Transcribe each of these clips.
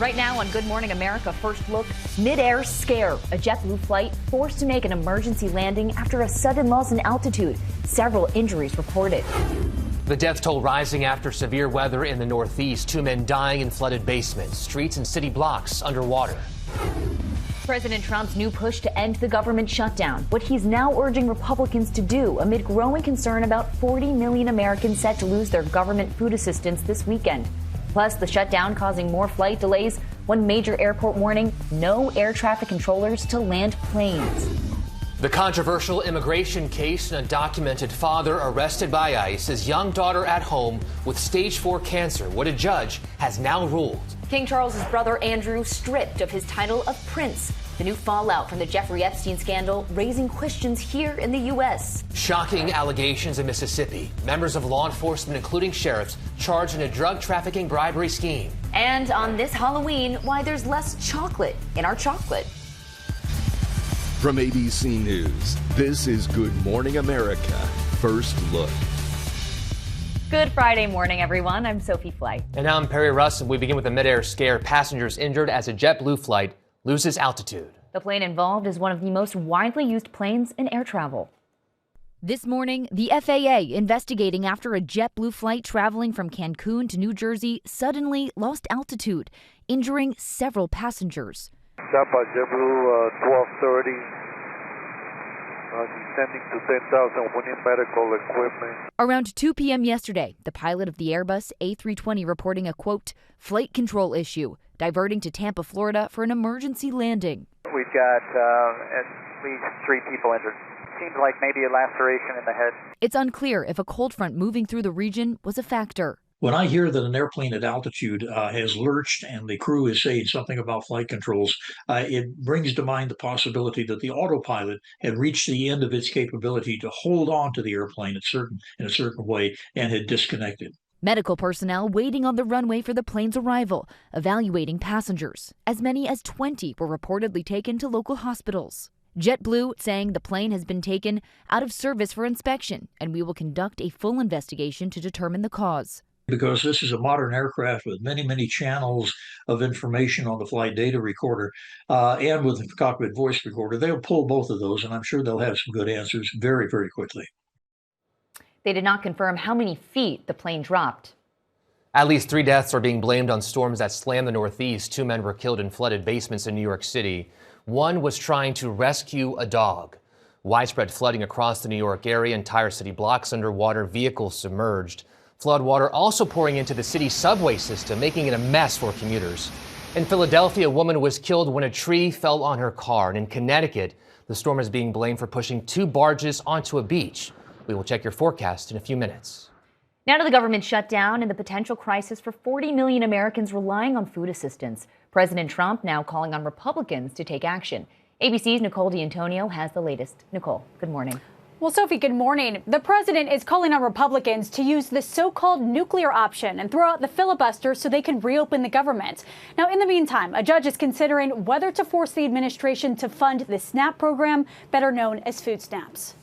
Right now on Good Morning America, first look, midair scare. A JetBlue flight forced to make an emergency landing after a sudden loss in altitude. Several injuries reported. The death toll rising after severe weather in the Northeast. 2 men dying in flooded basements. Streets and city blocks underwater. President Trump's new push to end the government shutdown. What he's now urging Republicans to do amid growing concern about 40 million Americans set to lose their government food assistance this weekend. Plus, the shutdown causing more flight delays. One major airport warning, no air traffic controllers to land planes. The controversial immigration case, an undocumented father arrested by ICE, his young daughter at home with stage 4 cancer. What a judge has now ruled. King Charles's brother Andrew stripped of his title of prince. The new fallout from the Jeffrey Epstein scandal raising questions here in the U.S. Shocking allegations in Mississippi. Members of law enforcement, including sheriffs, charged in a drug trafficking bribery scheme. And on this Halloween, why there's less chocolate in our chocolate. From ABC News, this is Good Morning America, First Look. Good Friday morning, everyone. I'm Sophie Flight. And I'm Perry Russ, and we begin with a midair scare. Passengers injured as a JetBlue flight loses altitude. The plane involved is one of the most widely used planes in air travel. This morning, the FAA investigating after a JetBlue flight traveling from Cancun to New Jersey suddenly lost altitude, injuring several passengers. Stop by JetBlue 1230, descending to 10,000, we need medical equipment. Around 2 p.m. yesterday, the pilot of the Airbus A320 reporting a, quote, flight control issue, diverting to Tampa, Florida for an emergency landing. We've got at least 3 people injured. Seems like maybe a laceration in the head. It's unclear if a cold front moving through the region was a factor. When I hear that an airplane at altitude has lurched and the crew is saying something about flight controls, it brings to mind the possibility that the autopilot had reached the end of its capability to hold on to the airplane in a certain way and had disconnected. Medical personnel waiting on the runway for the plane's arrival, evaluating passengers. As many as 20 were reportedly taken to local hospitals. JetBlue saying the plane has been taken out of service for inspection, and we will conduct a full investigation to determine the cause. Because this is a modern aircraft with many, many channels of information on the flight data recorder and with the cockpit voice recorder, they'll pull both of those, and I'm sure they'll have some good answers very, very quickly. They did not confirm how many feet the plane dropped. At least 3 deaths are being blamed on storms that slammed the Northeast. 2 men were killed in flooded basements in New York City. One was trying to rescue a dog. Widespread flooding across the New York area, entire city blocks underwater, vehicles submerged. Floodwater also pouring into the city's subway system, making it a mess for commuters. In Philadelphia, a woman was killed when a tree fell on her car. And in Connecticut, the storm is being blamed for pushing 2 barges onto a beach. We will check your forecast in a few minutes. Now to the government shutdown and the potential crisis for 40 million Americans relying on food assistance. President Trump now calling on Republicans to take action. ABC's Nicole D'Antonio has the latest. Nicole, good morning. Well, Sophie, good morning. The president is calling on Republicans to use the so-called nuclear option and throw out the filibuster so they can reopen the government. Now, in the meantime, a judge is considering whether to force the administration to fund the SNAP program, better known as food stamps.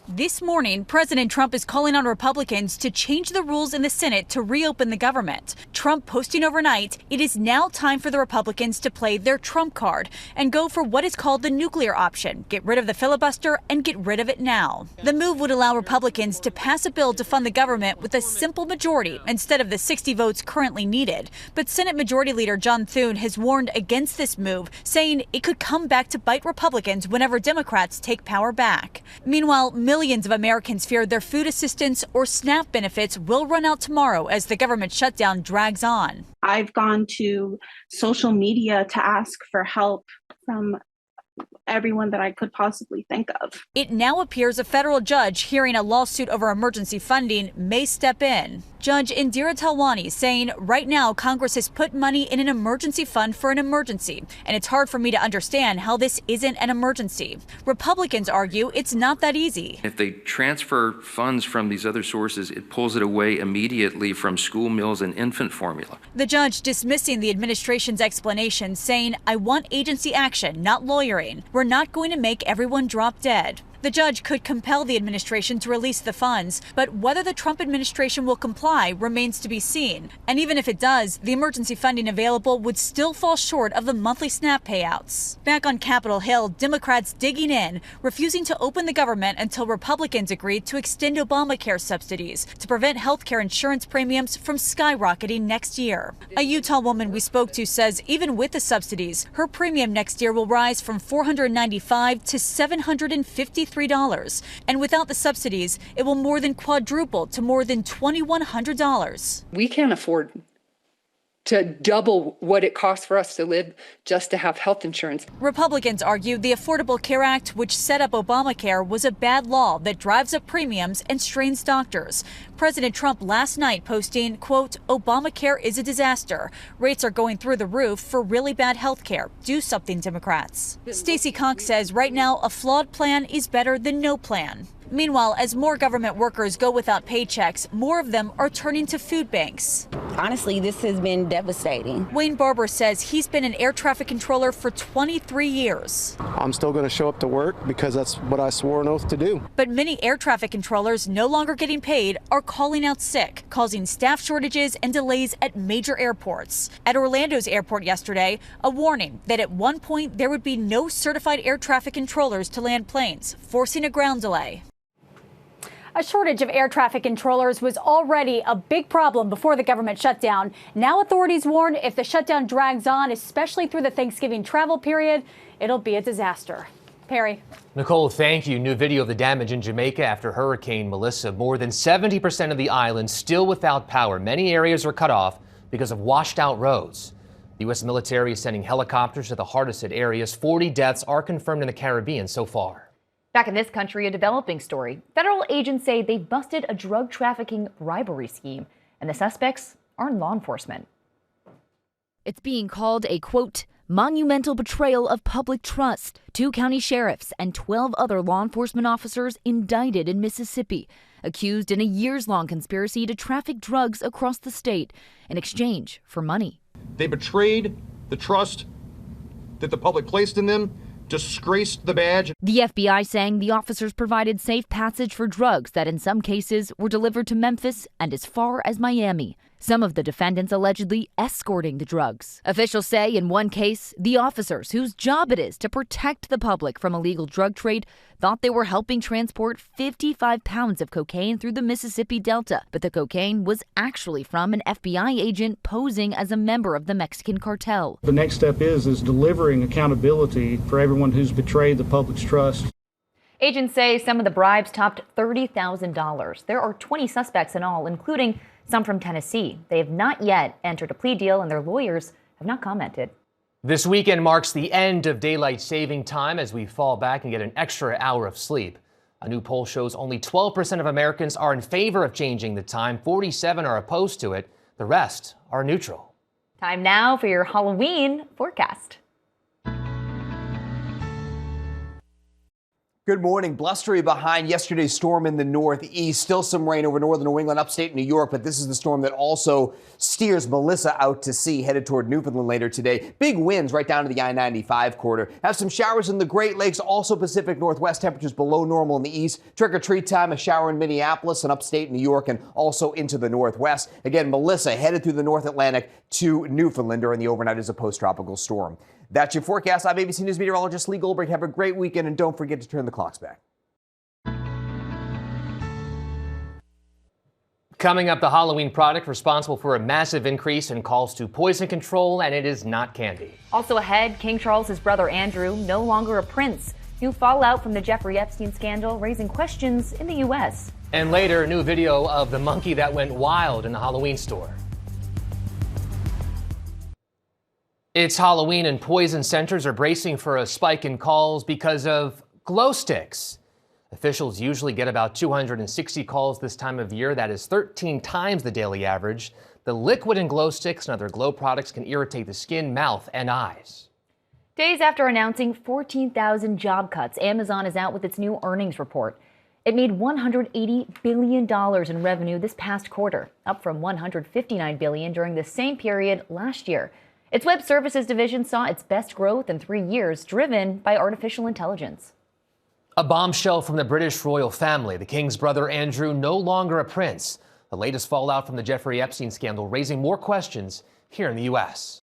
This morning, President Trump is calling on Republicans to change the rules in the Senate to reopen the government. Trump posting overnight, it is now time for the Republicans to play their Trump card and go for what is called the nuclear option. Get rid of the filibuster and get rid of it now. The move would allow Republicans to pass a bill to fund the government with a simple majority instead of the 60 votes currently needed. But Senate Majority Leader John Thune has warned against this move, saying it could come back to bite Republicans whenever Democrats take power back. Meanwhile, millions of Americans fear their food assistance or SNAP benefits will run out tomorrow as the government shutdown drags on. I've gone to social media to ask for help from everyone that I could possibly think of. It now appears a federal judge hearing a lawsuit over emergency funding may step in. Judge Indira Talwani saying right now Congress has put money in an emergency fund for an emergency, and it's hard for me to understand how this isn't an emergency. Republicans argue it's not that easy. If they transfer funds from these other sources, it pulls it away immediately from school meals and infant formula. The judge dismissing the administration's explanation, saying, I want agency action, not lawyering. We're not going to make everyone drop dead. The judge could compel the administration to release the funds, but whether the Trump administration will comply remains to be seen. And even if it does, the emergency funding available would still fall short of the monthly SNAP payouts. Back on Capitol Hill, Democrats digging in, refusing to open the government until Republicans agreed to extend Obamacare subsidies to prevent health care insurance premiums from skyrocketing next year. A Utah woman we spoke to says even with the subsidies, her premium next year will rise from $495 to $753. And without the subsidies, it will more than quadruple to more than $2,100. We can't afford to double what it costs for us to live just to have health insurance. Republicans argue the Affordable Care Act, which set up Obamacare, was a bad law that drives up premiums and strains doctors. President Trump last night posting, quote, Obamacare is a disaster. Rates are going through the roof for really bad health care. Do something, Democrats. Stacey Cox says right now a flawed plan is better than no plan. Meanwhile, as more government workers go without paychecks, more of them are turning to food banks. Honestly, this has been devastating. Wayne Barber says he's been an air traffic controller for 23 years. I'm still going to show up to work because that's what I swore an oath to do. But many air traffic controllers no longer getting paid are calling out sick, causing staff shortages and delays at major airports. At Orlando's airport yesterday, a warning that at one point there would be no certified air traffic controllers to land planes, forcing a ground delay. A shortage of air traffic controllers was already a big problem before the government shutdown. Now authorities warn if the shutdown drags on, especially through the Thanksgiving travel period, it'll be a disaster. Perry. Nicole, thank you. New video of the damage in Jamaica after Hurricane Melissa. More than 70% of the island still without power. Many areas are cut off because of washed out roads. The U.S. military is sending helicopters to the hardest hit areas. 40 deaths are confirmed in the Caribbean so far. Back in this country, a developing story. Federal agents say they've busted a drug trafficking bribery scheme, and the suspects are in law enforcement. It's being called a, quote, monumental betrayal of public trust. 2 county sheriffs and 12 other law enforcement officers indicted in Mississippi, accused in a years-long conspiracy to traffic drugs across the state in exchange for money. They betrayed the trust that the public placed in them, disgraced the badge. The FBI saying the officers provided safe passage for drugs that in some cases were delivered to Memphis and as far as Miami. Some of the defendants allegedly escorting the drugs. Officials say in one case, the officers, whose job it is to protect the public from illegal drug trade, thought they were helping transport 55 pounds of cocaine through the Mississippi Delta. But the cocaine was actually from an FBI agent posing as a member of the Mexican cartel. The next step is delivering accountability for everyone who's betrayed the public's trust. Agents say some of the bribes topped $30,000. There are 20 suspects in all, including some from Tennessee. They have not yet entered a plea deal, and their lawyers have not commented. This weekend marks the end of daylight saving time as we fall back and get an extra hour of sleep. A new poll shows only 12% of Americans are in favor of changing the time. 47% are opposed to it. The rest are neutral. Time now for your Halloween forecast. Good morning. Blustery behind yesterday's storm in the northeast. Still some rain over northern New England, upstate New York, but this is the storm that also steers Melissa out to sea, headed toward Newfoundland later today. Big winds right down to the I-95 corridor. Have some showers in the Great Lakes, also Pacific Northwest. Temperatures below normal in the east. Trick-or-treat time, a shower in Minneapolis and upstate New York and also into the northwest. Again, Melissa headed through the North Atlantic to Newfoundland during the overnight as a post-tropical storm. That's your forecast. I'm ABC News meteorologist Lee Goldberg. Have a great weekend, and don't forget to turn the clocks back. Coming up, the Halloween product responsible for a massive increase in calls to poison control, and it is not candy. Also ahead, King Charles's brother Andrew, no longer a prince. New fallout from the Jeffrey Epstein scandal, raising questions in the U.S. And later, a new video of the monkey that went wild in the Halloween store. It's Halloween and poison centers are bracing for a spike in calls because of glow sticks. Officials usually get about 260 calls this time of year. That is 13 times the daily average. The liquid in glow sticks and other glow products can irritate the skin, mouth, and eyes. Days after announcing 14,000 job cuts, Amazon is out with its new earnings report. It made $180 billion in revenue this past quarter, up from $159 billion during the same period last year. Its web services division saw its best growth in 3 years, driven by artificial intelligence. A bombshell from the British royal family. The king's brother Andrew no longer a prince. The latest fallout from the Jeffrey Epstein scandal raising more questions here in the U.S.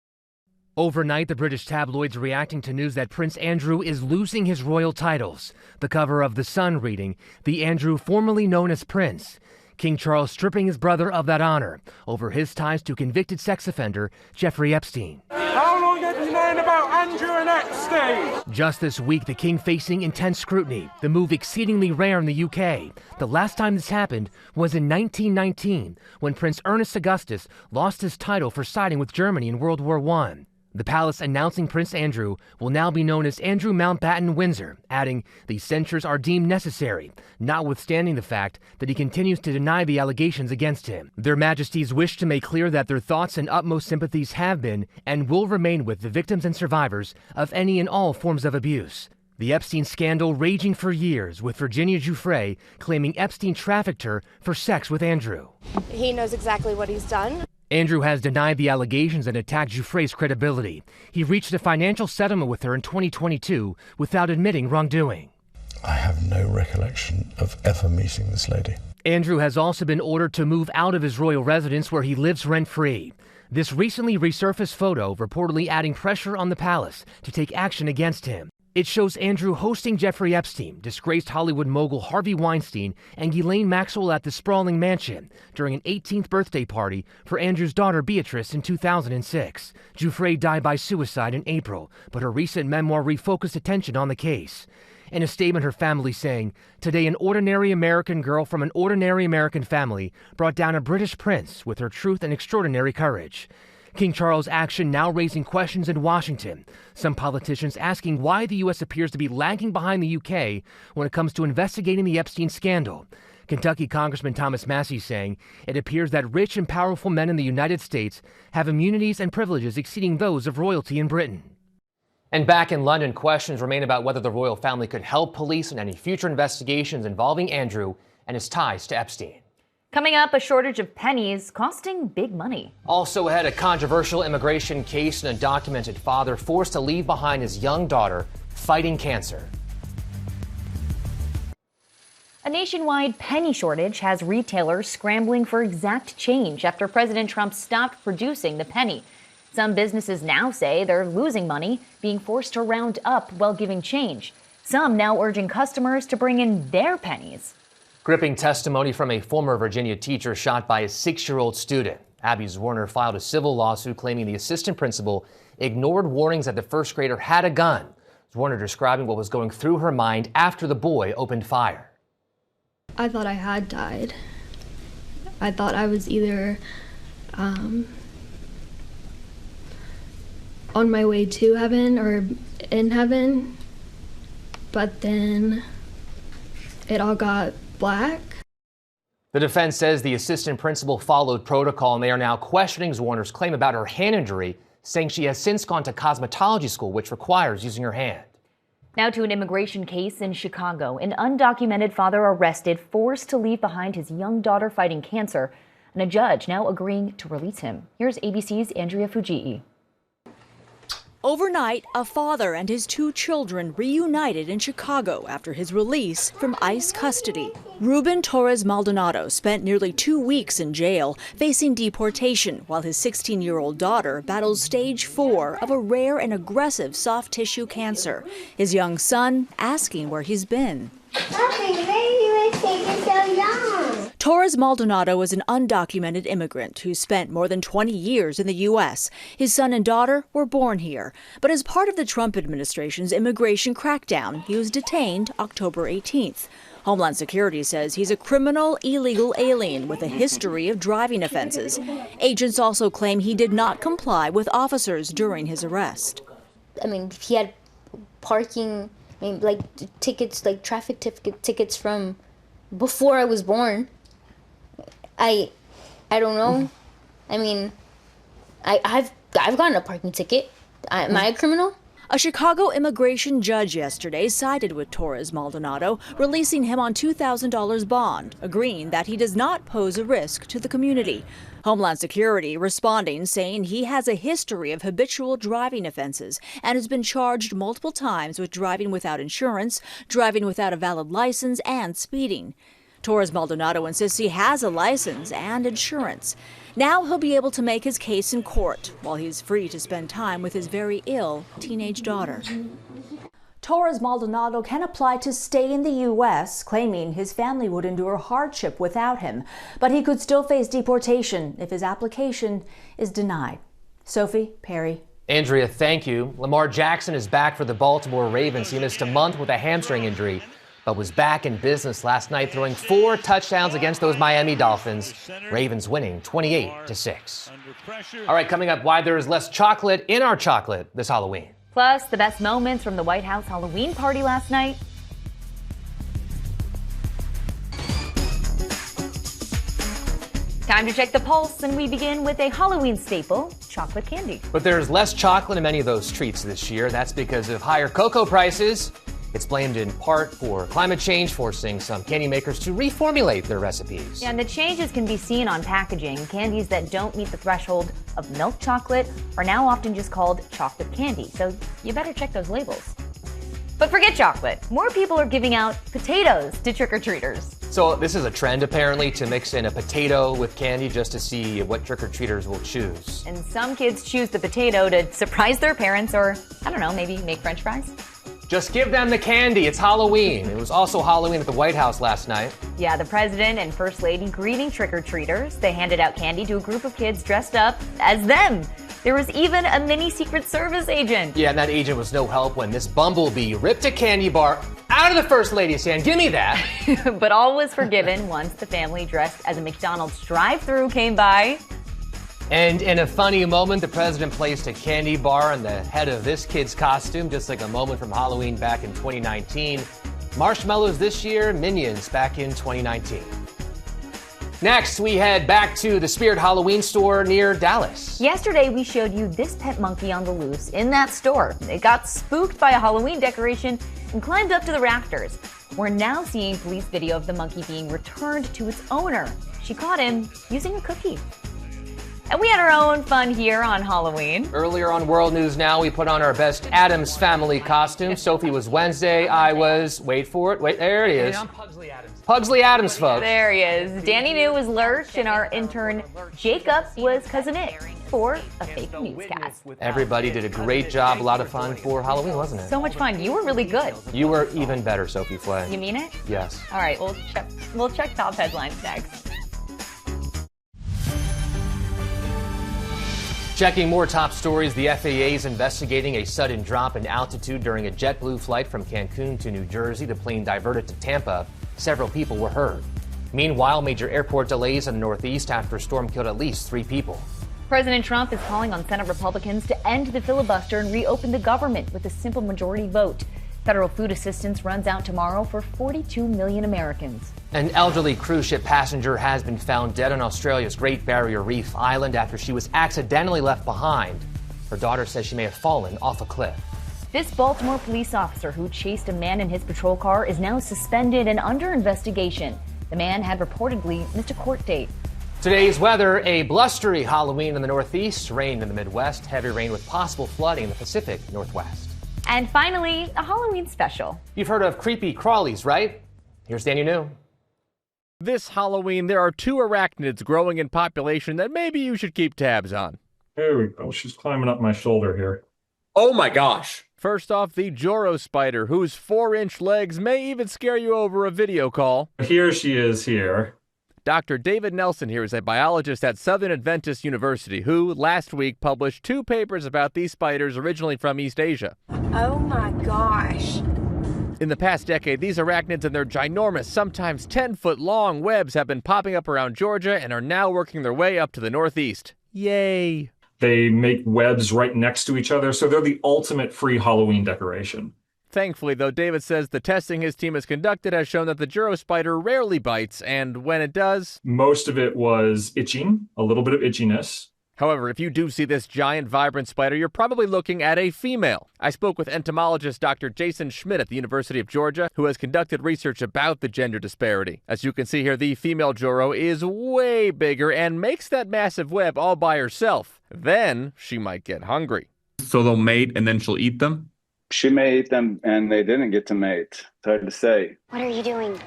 Overnight, the British tabloids reacting to news that Prince Andrew is losing his royal titles. The cover of The Sun reading, "The Andrew formerly known as Prince." King Charles stripping his brother of that honor over his ties to convicted sex offender Jeffrey Epstein. How long have you known about Andrew and Epstein? Just this week, the king facing intense scrutiny, the move exceedingly rare in the UK. The last time this happened was in 1919, when Prince Ernest Augustus lost his title for siding with Germany in World War I. The palace announcing Prince Andrew will now be known as Andrew Mountbatten Windsor, adding these censures are deemed necessary, notwithstanding the fact that he continues to deny the allegations against him. Their Majesties wish to make clear that their thoughts and utmost sympathies have been and will remain with the victims and survivors of any and all forms of abuse. The Epstein scandal raging for years, with Virginia Giuffre claiming Epstein trafficked her for sex with Andrew. He knows exactly what he's done. Andrew has denied the allegations and attacked Giuffre's credibility. He reached a financial settlement with her in 2022 without admitting wrongdoing. I have no recollection of ever meeting this lady. Andrew has also been ordered to move out of his royal residence where he lives rent-free. This recently resurfaced photo reportedly adding pressure on the palace to take action against him. It shows Andrew hosting Jeffrey Epstein, disgraced Hollywood mogul Harvey Weinstein, and Ghislaine Maxwell at the sprawling mansion during an 18th birthday party for Andrew's daughter Beatrice in 2006. Giuffre died by suicide in April, but her recent memoir refocused attention on the case. In a statement, her family saying, "Today, an ordinary American girl from an ordinary American family brought down a British prince with her truth and extraordinary courage." King Charles' action now raising questions in Washington. Some politicians asking why the U.S. appears to be lagging behind the UK when it comes to investigating the Epstein scandal. Kentucky Congressman Thomas Massie saying it appears that rich and powerful men in the United States have immunities and privileges exceeding those of royalty in Britain. And back in London, questions remain about whether the royal family could help police in any future investigations involving Andrew and his ties to Epstein. Coming up, a shortage of pennies costing big money. Also ahead, a controversial immigration case and a undocumented father forced to leave behind his young daughter fighting cancer. A nationwide penny shortage has retailers scrambling for exact change after President Trump stopped producing the penny. Some businesses now say they're losing money, being forced to round up while giving change. Some now urging customers to bring in their pennies. Gripping testimony from a former Virginia teacher shot by a 6-year-old student. Abby Zwerner filed a civil lawsuit claiming the assistant principal ignored warnings that the first grader had a gun. Zwerner describing what was going through her mind after the boy opened fire. I thought I had died. I thought I was either on my way to heaven or in heaven, but then it all got black. The defense says the assistant principal followed protocol, and they are now questioning Zwerner's claim about her hand injury, saying she has since gone to cosmetology school, which requires using her hand. Now to an immigration case in Chicago. An undocumented father arrested, forced to leave behind his young daughter fighting cancer, and a judge now agreeing to release him. Here's ABC's Andrea Fujii. Overnight, a father and his 2 children reunited in Chicago after his release from ICE custody. Ruben Torres Maldonado spent nearly 2 weeks in jail, facing deportation, while his 16-year-old daughter battles stage 4 of a rare and aggressive soft tissue cancer. His young son asking where he's been. Torres Maldonado is an undocumented immigrant who spent more than 20 years in the U.S. His son and daughter were born here. But as part of the Trump administration's immigration crackdown, he was detained October 18th. Homeland Security says he's a criminal illegal alien with a history of driving offenses. Agents also claim he did not comply with officers during his arrest. I mean, he had parking, like tickets, like traffic tickets from before I was born. I don't know. I mean, I've gotten a parking ticket. Am I a criminal? A Chicago immigration judge yesterday sided with Torres Maldonado, releasing him on $2,000 bond, agreeing that he does not pose a risk to the community. Homeland Security responding, saying he has a history of habitual driving offenses and has been charged multiple times with driving without insurance, driving without a valid license, and speeding. Torres Maldonado insists he has a license and insurance. Now he'll be able to make his case in court while he's free to spend time with his very ill teenage daughter. Torres Maldonado can apply to stay in the U.S., claiming his family would endure hardship without him, but he could still face deportation if his application is denied. Sophie, Perry. Andrea, thank you. Lamar Jackson is back for the Baltimore Ravens. He missed a month with a hamstring injury, but was back in business last night, throwing 4 touchdowns against those Miami Dolphins. Ravens winning 28-6. All right, coming up, why there is less chocolate in our chocolate this Halloween. Plus, the best moments from the White House Halloween party last night. Time to check the pulse, and we begin with a Halloween staple, chocolate candy. But there's less chocolate in many of those treats this year. That's because of higher cocoa prices. It's blamed in part for climate change, forcing some candy makers to reformulate their recipes. Yeah, and the changes can be seen on packaging. Candies that don't meet the threshold of milk chocolate are now often just called chocolate candy, so you better check those labels. But forget chocolate. More people are giving out potatoes to trick-or-treaters. So this is a trend, apparently, to mix in a potato with candy just to see what trick-or-treaters will choose. And some kids choose the potato to surprise their parents or, I don't know, maybe make French fries. Just give them the candy. It's Halloween. It was also Halloween at the White House last night. Yeah, the president and first lady greeting trick-or-treaters. They handed out candy to a group of kids dressed up as them. There was even a mini Secret Service agent. Yeah, and that agent was no help when this bumblebee ripped a candy bar out of the first lady's hand. Give me that. But all was forgiven once the family dressed as a McDonald's drive-thru came by. And in a funny moment, the president placed a candy bar on the head of this kid's costume, just like a moment from Halloween back in 2019. Marshmallows this year, Minions back in 2019. Next, we head back to the Spirit Halloween store near Dallas. Yesterday, we showed you this pet monkey on the loose in that store. It got spooked by a Halloween decoration and climbed up to the rafters. We're now seeing police video of the monkey being returned to its owner. She caught him using a cookie. And we had our own fun here on Halloween. Earlier on World News Now, we put on our best Addams Family costume. Sophie was Wednesday. I was, wait for it, wait, there he is. I'm Pugsley Addams. Pugsley Addams, folks. There he is. Danny New was Lurch, and our intern Jacob was Cousin Nick for a fake newscast. Everybody did a great job. A lot of fun for Halloween, wasn't it? So much fun. You were really good. You were even better, Sophie Flay. You mean it? Yes. All right, we'll check top headlines next. Checking more top stories, the FAA is investigating a sudden drop in altitude during a JetBlue flight from Cancun to New Jersey. The plane diverted to Tampa. Several people were hurt. Meanwhile, major airport delays in the Northeast after a storm killed at least 3 people. President Trump is calling on Senate Republicans to end the filibuster and reopen the government with a simple majority vote. Federal food assistance runs out tomorrow for 42 million Americans. An elderly cruise ship passenger has been found dead on Australia's Great Barrier Reef Island after she was accidentally left behind. Her daughter says she may have fallen off a cliff. This Baltimore police officer who chased a man in his patrol car is now suspended and under investigation. The man had reportedly missed a court date. Today's weather, a blustery Halloween in the Northeast, rain in the Midwest, heavy rain with possible flooding in the Pacific Northwest. And finally, a Halloween special. You've heard of creepy crawlies, right? Here's Danny New. This Halloween, there are 2 arachnids growing in population that maybe you should keep tabs on. There we go. She's climbing up my shoulder here. Oh my gosh. First off, the Joro spider, whose 4-inch legs may even scare you over a video call. Here she is here. Dr. David Nelson here is a biologist at Southern Adventist University who, last week, published 2 papers about these spiders originally from East Asia. Oh my gosh. In the past decade, these arachnids and their ginormous, sometimes 10-foot-long webs have been popping up around Georgia and are now working their way up to the Northeast. Yay! They make webs right next to each other, so they're the ultimate free Halloween decoration. Thankfully, though, David says the testing his team has conducted has shown that the Juro spider rarely bites, and when it does... Most of it was itching, a little bit of itchiness. However, if you do see this giant, vibrant spider, you're probably looking at a female. I spoke with entomologist Dr. Jason Schmidt at the University of Georgia, who has conducted research about the gender disparity. As you can see here, the female Joro is way bigger and makes that massive web all by herself. Then she might get hungry. So they'll mate and then she'll eat them? She may eat them and they didn't get to mate. It's hard to say. What are you doing?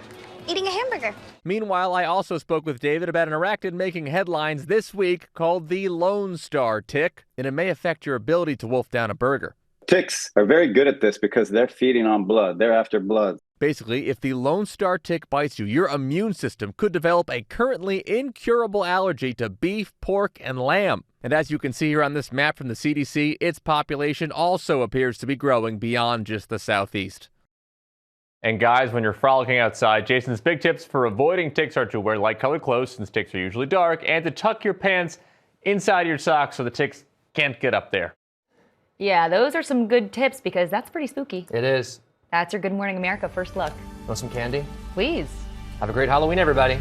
Eating a hamburger. Meanwhile, I also spoke with David about an arachnid making headlines this week called the Lone Star tick, and it may affect your ability to wolf down a burger. Ticks are very good at this because they're feeding on blood. They're after blood. Basically, if the Lone Star tick bites you, your immune system could develop a currently incurable allergy to beef, pork, and lamb. And as you can see here on this map from the CDC, its population also appears to be growing beyond just the southeast. And guys, when you're frolicking outside, Jason's big tips for avoiding ticks are to wear light-colored clothes, since ticks are usually dark, and to tuck your pants inside your socks so the ticks can't get up there. Yeah, those are some good tips because that's pretty spooky. It is. That's your Good Morning America first look. Want some candy? Please. Have a great Halloween, everybody.